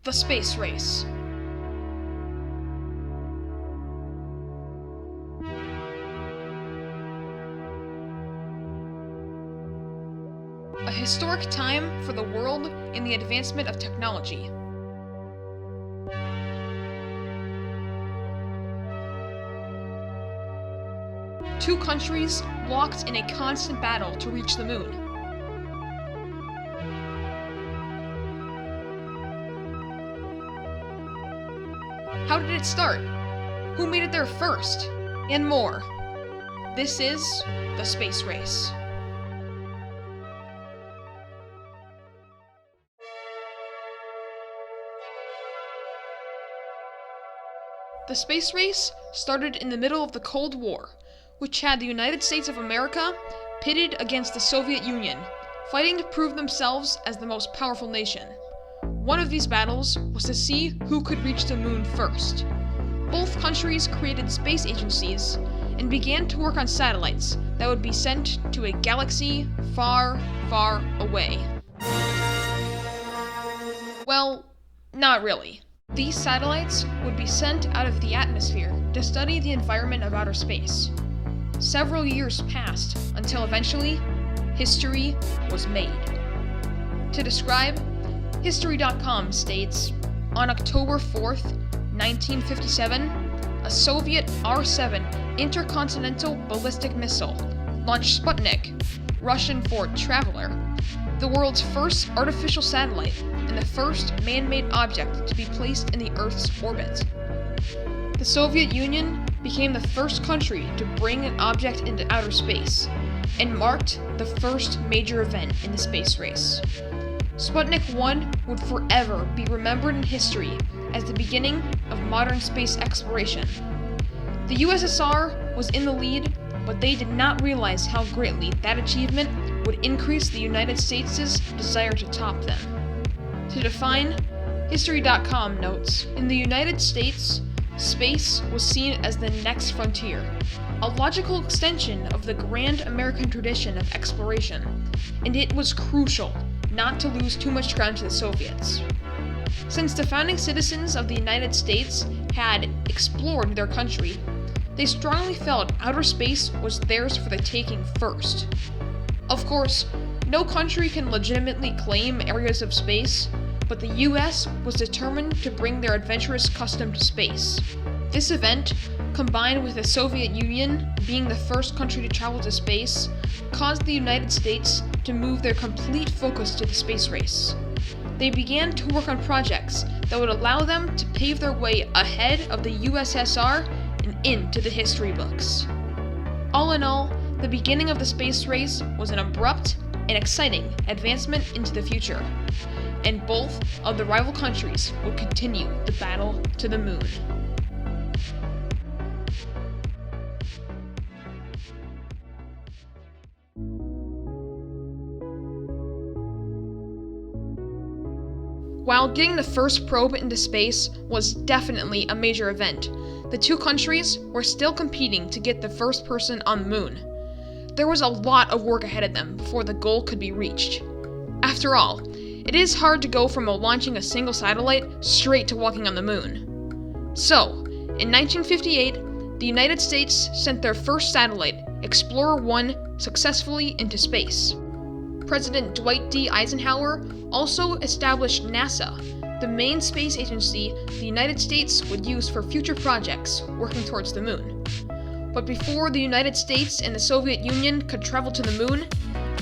The space race. A historic time for the world in the advancement of technology. Two countries locked in a constant battle to reach the moon. How did it start? Who made it there first? And more. This is the space race. The space race started in the middle of the Cold War, which had the United States of America pitted against the Soviet Union, fighting to prove themselves as the most powerful nation. One of these battles was to see who could reach the moon first. Both countries created space agencies and began to work on satellites that would be sent to a galaxy far, far away. Well, not really. These satellites would be sent out of the atmosphere to study the environment of outer space. Several years passed until eventually, history was made. To describe, History.com states, on October 4th, 1957, a Soviet R-7 intercontinental ballistic missile launched Sputnik, Russian for Traveler, the world's first artificial satellite and the first man-made object to be placed in the Earth's orbit. The Soviet Union became the first country to bring an object into outer space, and marked the first major event in the space race. Sputnik 1 would forever be remembered in history as the beginning of modern space exploration. The USSR was in the lead, but they did not realize how greatly that achievement would increase the United States' desire to top them. To define, History.com notes, in the United States, space was seen as the next frontier, a logical extension of the grand American tradition of exploration, and it was crucial not to lose too much ground to the Soviets. Since the founding citizens of the United States had explored their country, they strongly felt outer space was theirs for the taking first. Of course, no country can legitimately claim areas of space, but the US was determined to bring their adventurous custom to space. This event, combined with the Soviet Union being the first country to travel to space, caused the United States to move their complete focus to the space race. They began to work on projects that would allow them to pave their way ahead of the USSR and into the history books. All in all, the beginning of the space race was an abrupt and exciting advancement into the future, and both of the rival countries would continue the battle to the moon. While getting the first probe into space was definitely a major event, the two countries were still competing to get the first person on the moon. There was a lot of work ahead of them before the goal could be reached. After all, it is hard to go from launching a single satellite straight to walking on the moon. So, in 1958, the United States sent their first satellite, Explorer 1, successfully into space. President Dwight D. Eisenhower also established NASA, the main space agency the United States would use for future projects working towards the moon. But before the United States and the Soviet Union could travel to the moon,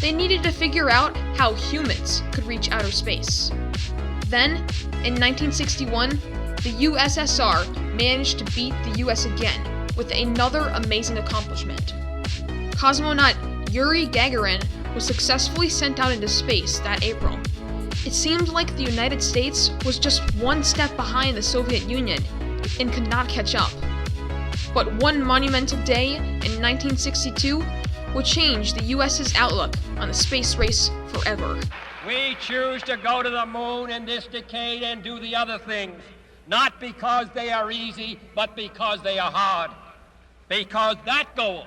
they needed to figure out how humans could reach outer space. Then, in 1961, the USSR managed to beat the US again with another amazing accomplishment. Cosmonaut Yuri Gagarin was successfully sent out into space that April. It seemed like the United States was just one step behind the Soviet Union and could not catch up. But one monumental day in 1962 would change the US's outlook on the space race forever. We choose to go to the moon in this decade and do the other things, not because they are easy, but because they are hard. Because that goal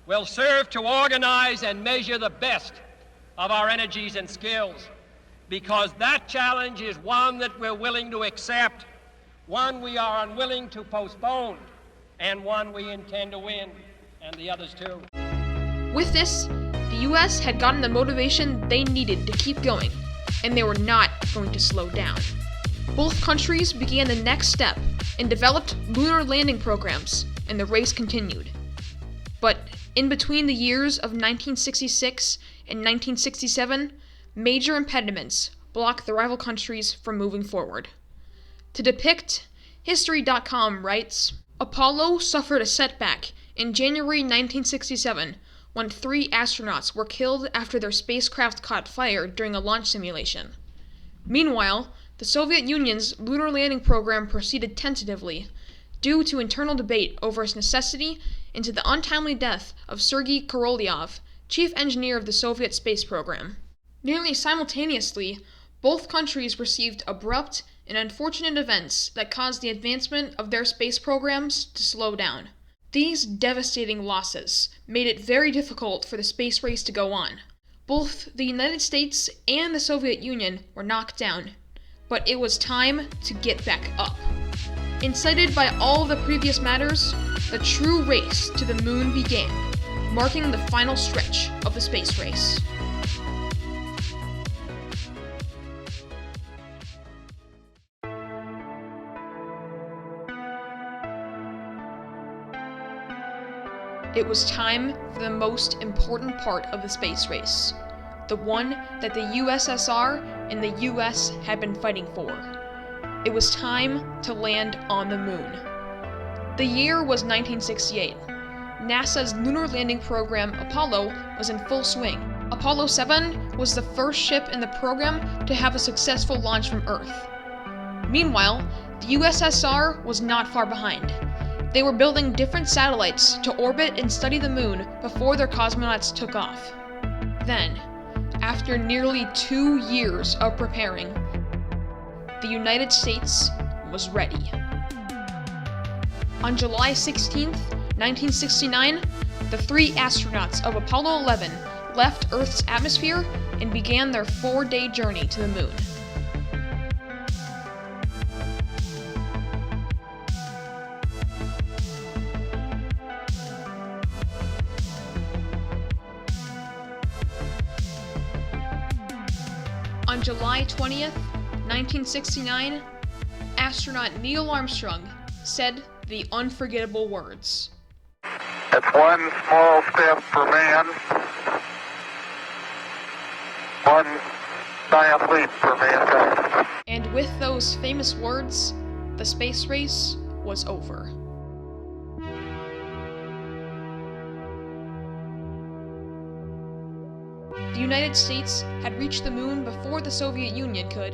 will serve to organize and measure the best of our energies and skills. because that challenge is one that we're willing to accept, one we are unwilling to postpone, and one we intend to win, and the others too. With this, the US had gotten the motivation they needed to keep going, and they were not going to slow down. Both countries began the next step and developed lunar landing programs, and the race continued. But in between the years of 1966 and 1967, major impediments blocked the rival countries from moving forward. To depict, History.com writes, Apollo suffered a setback in January 1967 when 3 astronauts were killed after their spacecraft caught fire during a launch simulation. Meanwhile, the Soviet Union's lunar landing program proceeded tentatively, due to internal debate over its necessity and to the untimely death of Sergei Korolev, chief engineer of the Soviet space program. Nearly simultaneously, both countries received abrupt and unfortunate events that caused the advancement of their space programs to slow down. These devastating losses made it very difficult for the space race to go on. Both the United States and the Soviet Union were knocked down, but it was time to get back up. Incited by all the previous matters, the true race to the moon began, marking the final stretch of the space race. It was time for the most important part of the space race, the one that the USSR and the US had been fighting for. It was time to land on the moon. The year was 1968. NASA's lunar landing program, Apollo, was in full swing. Apollo 7 was the first ship in the program to have a successful launch from Earth. Meanwhile, the USSR was not far behind. They were building different satellites to orbit and study the moon before their cosmonauts took off. Then, after nearly 2 years of preparing, the United States was ready. On July 16, 1969, the 3 astronauts of Apollo 11 left Earth's atmosphere and began their 4-day journey to the moon. On July 20th, 1969, astronaut Neil Armstrong said the unforgettable words. It's one small step for man, one giant leap for mankind. And with those famous words, the space race was over. The United States had reached the moon before the Soviet Union could.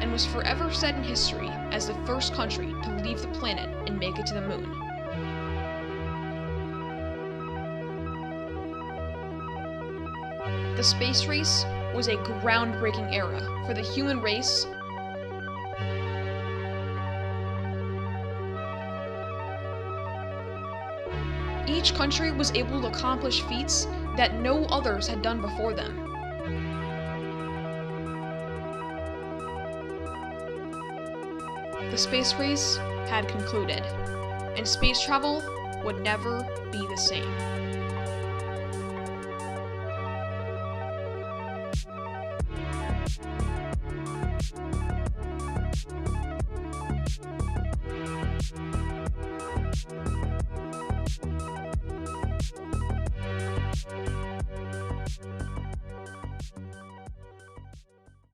And was forever set in history as the first country to leave the planet and make it to the moon. The space race was a groundbreaking era for the human race. Each country was able to accomplish feats that no others had done before them. The space race had concluded, and space travel would never be the same.